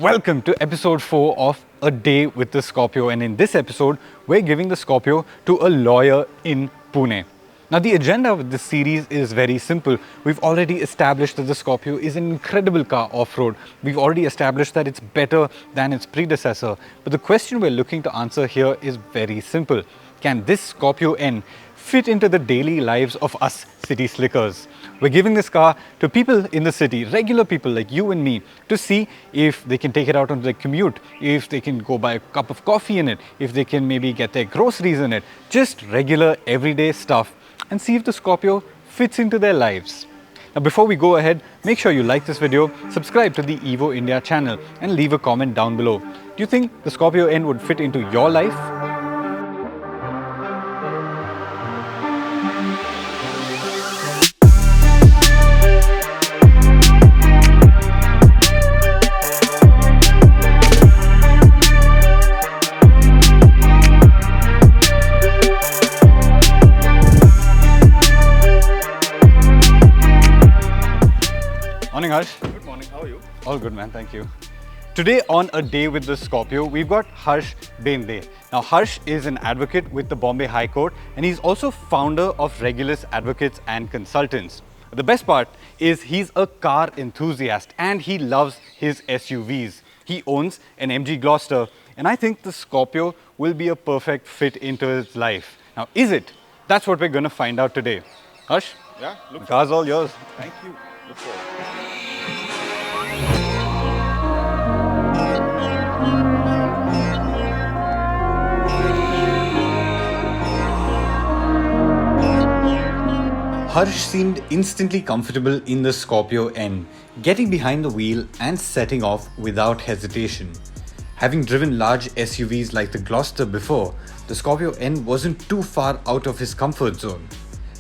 Welcome to episode 4 of A Day with the Scorpio, and in this episode, we're giving the Scorpio to a lawyer in Pune. Now, the agenda of this series is very simple. We've already established that the Scorpio is an incredible car off-road. We've already established that it's better than its predecessor. But the question we're looking to answer here is very simple. Can this Scorpio N fit into the daily lives of us city slickers? We're giving this car to people in the city, regular people like you and me, to see if they can take it out on their commute, if they can go buy a cup of coffee in it, if they can maybe get their groceries in it, just regular everyday stuff, and see if the Scorpio fits into their lives. Now, before we go ahead, make sure you like this video, subscribe to the Evo India channel, and leave a comment down below. Do you think the Scorpio N would fit into your life? Morning, Harsh. Good morning, how are you? All good, man, thank you. Today on A Day with the Scorpio, we've got Harsh Bhende. Now, Harsh is an advocate with the Bombay High Court, and he's also founder of Regulus Advocates and Consultants. The best part is he's a car enthusiast and he loves his SUVs. He owns an MG Gloster, and I think the Scorpio will be a perfect fit into his life. Now, is it? That's what we're going to find out today. Harsh? Yeah, The car's all yours. Thank you. Look forward. Harsh seemed instantly comfortable in the Scorpio N, getting behind the wheel and setting off without hesitation. Having driven large SUVs like the Gloster before, the Scorpio N wasn't too far out of his comfort zone.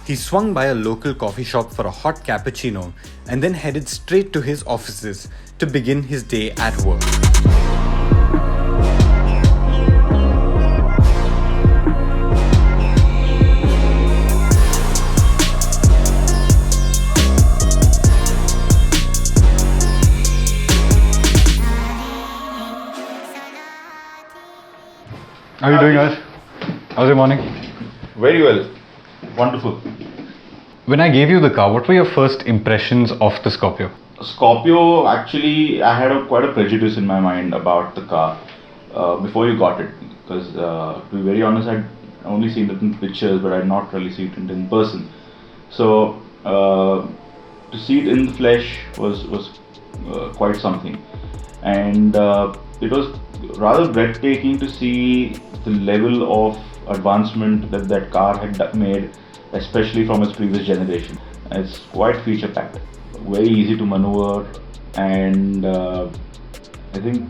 He swung by a local coffee shop for a hot cappuccino and then headed straight to his offices to begin his day at work. How are you doing, Harsh? How's your morning? Very well. Wonderful. When I gave you the car, what were your first impressions of the Scorpio? Scorpio, actually, I had quite a prejudice in my mind about the car before you got it. Because to be very honest, I'd only seen it in pictures, but I'd not really seen it in person. So to see it in the flesh was quite something. And it was rather breathtaking to see the level of advancement that car had made, especially from its previous generation. It's quite feature packed, very easy to maneuver, and I think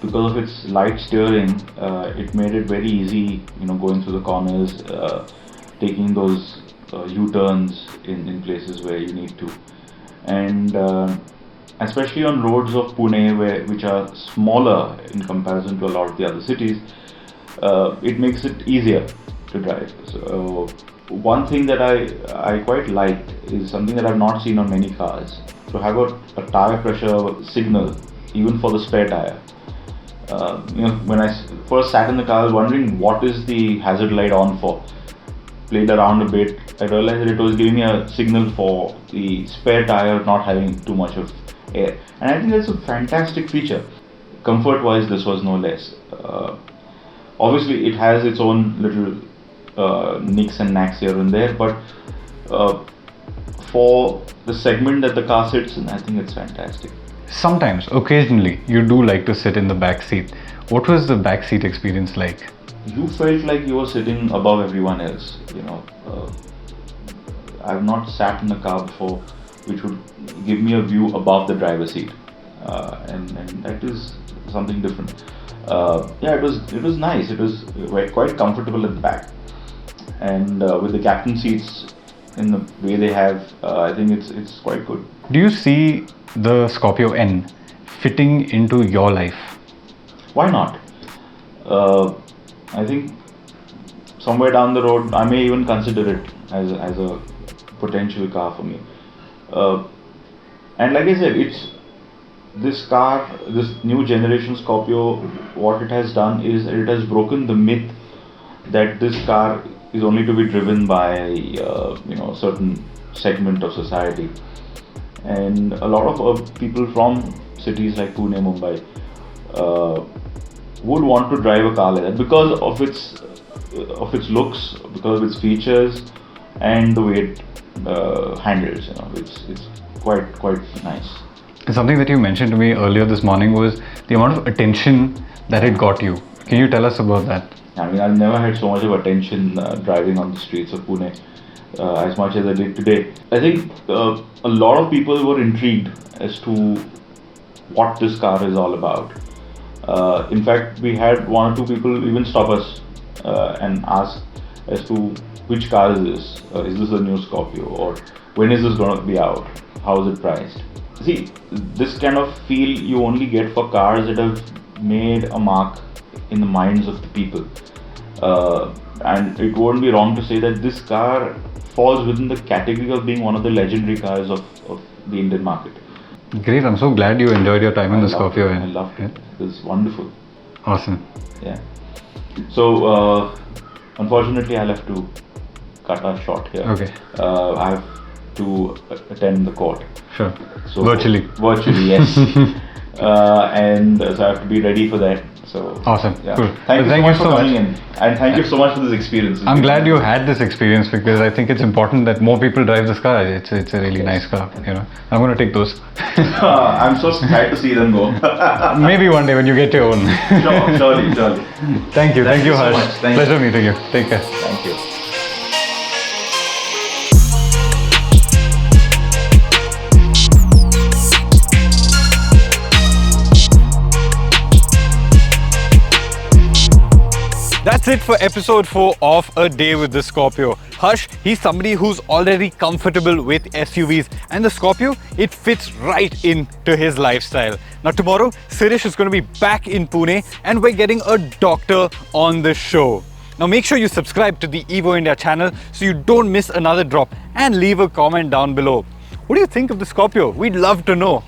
because of its light steering, it made it very easy, going through the corners, taking those U-turns in places where you need to, and especially on roads of Pune, which are smaller in comparison to a lot of the other cities, it makes it easier to drive. So one thing that I quite liked is something that I've not seen on many cars, to have a tire pressure signal even for the spare tire. When I first sat in the car, I was wondering what is the hazard light on for. Played around a bit, I realized that it was giving me a signal for the spare tire not having too much of air, and I think that's a fantastic feature. Comfort wise, this was no less. Obviously it has its own little nicks and knacks here and there, but for the segment that the car sits in, I think it's fantastic. Sometimes, occasionally, you do like to sit in the back seat. What was the back seat experience like? You felt like you were sitting above everyone else. I've not sat in a car before which would give me a view above the driver's seat, and that is something different. It was nice. It was quite comfortable at the back, and with the captain seats in the way they have, I think it's quite good. Do you see the Scorpio N fitting into your life? Why not? I think somewhere down the road, I may even consider it as a potential car for me. And like I said, this car, this new generation Scorpio, what it has done is it has broken the myth that this car is only to be driven by certain segment of society, and a lot of people from cities like Pune, Mumbai would want to drive a car like that because of its looks, because of its features, and the way it handles. It's quite nice. Something that you mentioned to me earlier this morning was the amount of attention that it got you. Can you tell us about that? I mean, I've never had so much of attention driving on the streets of Pune as much as I did today. I think a lot of people were intrigued as to what this car is all about. In fact, we had one or two people even stop us and ask as to which car is this? Is this a new Scorpio? Or when is this going to be out? How is it priced? See, this kind of feel you only get for cars that have made a mark in the minds of the people. And it won't be wrong to say that this car falls within the category of being one of the legendary cars of the Indian market. Great, I'm so glad you enjoyed your time in the Scorpio. I loved it. It was wonderful. Awesome. Yeah. So, unfortunately, I'll have to cut our short here. Okay. I have to attend the court. Sure. So, virtually. Virtually, yes. And so I have to be ready for that. So awesome. Yeah. Cool. Thank you so much for coming in, and thank you so much for this experience. I'm glad you had this experience because I think it's important that more people drive this car. It's a really nice car. I'm going to take those. I'm so excited to see them go. Maybe one day when you get your own. Surely. Thank you, Harsh. So much. Pleasure meeting you. Take care. Thank you. That's it for episode 4 of A Day with the Scorpio. Harsh, he's somebody who's already comfortable with SUVs, and the Scorpio, it fits right into his lifestyle. Now tomorrow, Sirish is going to be back in Pune and we're getting a doctor on the show. Now make sure you subscribe to the Evo India channel so you don't miss another drop, and leave a comment down below. What do you think of the Scorpio? We'd love to know.